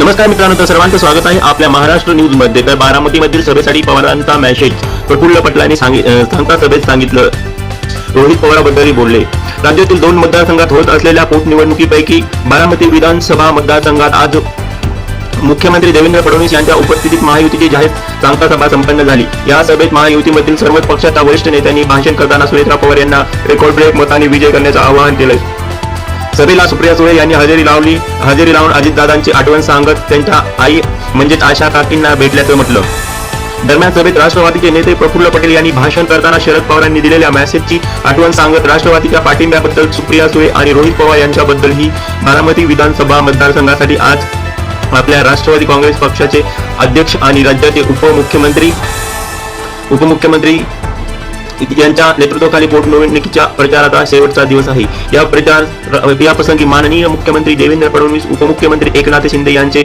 नमस्कार मित्रांनो, तर सर्वांचं स्वागत आहे आपल्या महाराष्ट्र न्यूज मध्ये। तर बारामतीमधील सभेसाठी पवारांचा मेसेज प्रफुल्ल पटलांनी सांगता सभेत सांगितलं। रोहित पवारांबद्दलही बोलले। राज्यातील 2 मतदारसंघात होत असलेल्या पोटनिवडणुकीपैकी बारामती विधानसभा मतदारसंघात आज मुख्यमंत्री देवेंद्र फडणवीस यांच्या उपस्थितीत महायुतीची जाहीर सांगता सभा संपन्न झाली। या सभेत महायुतीमधील सर्वच पक्षाच्या वरिष्ठ नेत्यांनी भाषण करताना सुनेत्रा पवार यांना रेकॉर्ड ब्रेक मतांनी विजय करण्याचं आवाहन केलं। सभेला सुप्रिया सुळे यांनी हजेरी लावून अजितदादांची आठवण सांगत त्यांच्या आई म्हणजेच आशा काकींना भेटल्याचं म्हटलं। दरम्यान सभेत राष्ट्रवादीचे नेते प्रफुल्ल पटेल यांनी भाषण करताना शरद पवारांनी दिलेल्या मेसेजची आठवण सांगत राष्ट्रवादीच्या पाठिंब्याबद्दल सुप्रिया सुळे आणि रोहित पवार यांच्याबद्दलही बारामती विधानसभा मतदारसंघासाठी आज आपल्या राष्ट्रवादी काँग्रेस पक्षाचे अध्यक्ष आणि राज्याचे उपमुख्यमंत्री यांच्या नेतृत्वाखाली पोटनिवडणुकीच्या प्रचाराचा शेवटचा दिवस आहे। या प्रसंगी माननीय मुख्यमंत्री देवेंद्र फडणवीस, उपमुख्यमंत्री एकनाथ शिंदे यांचे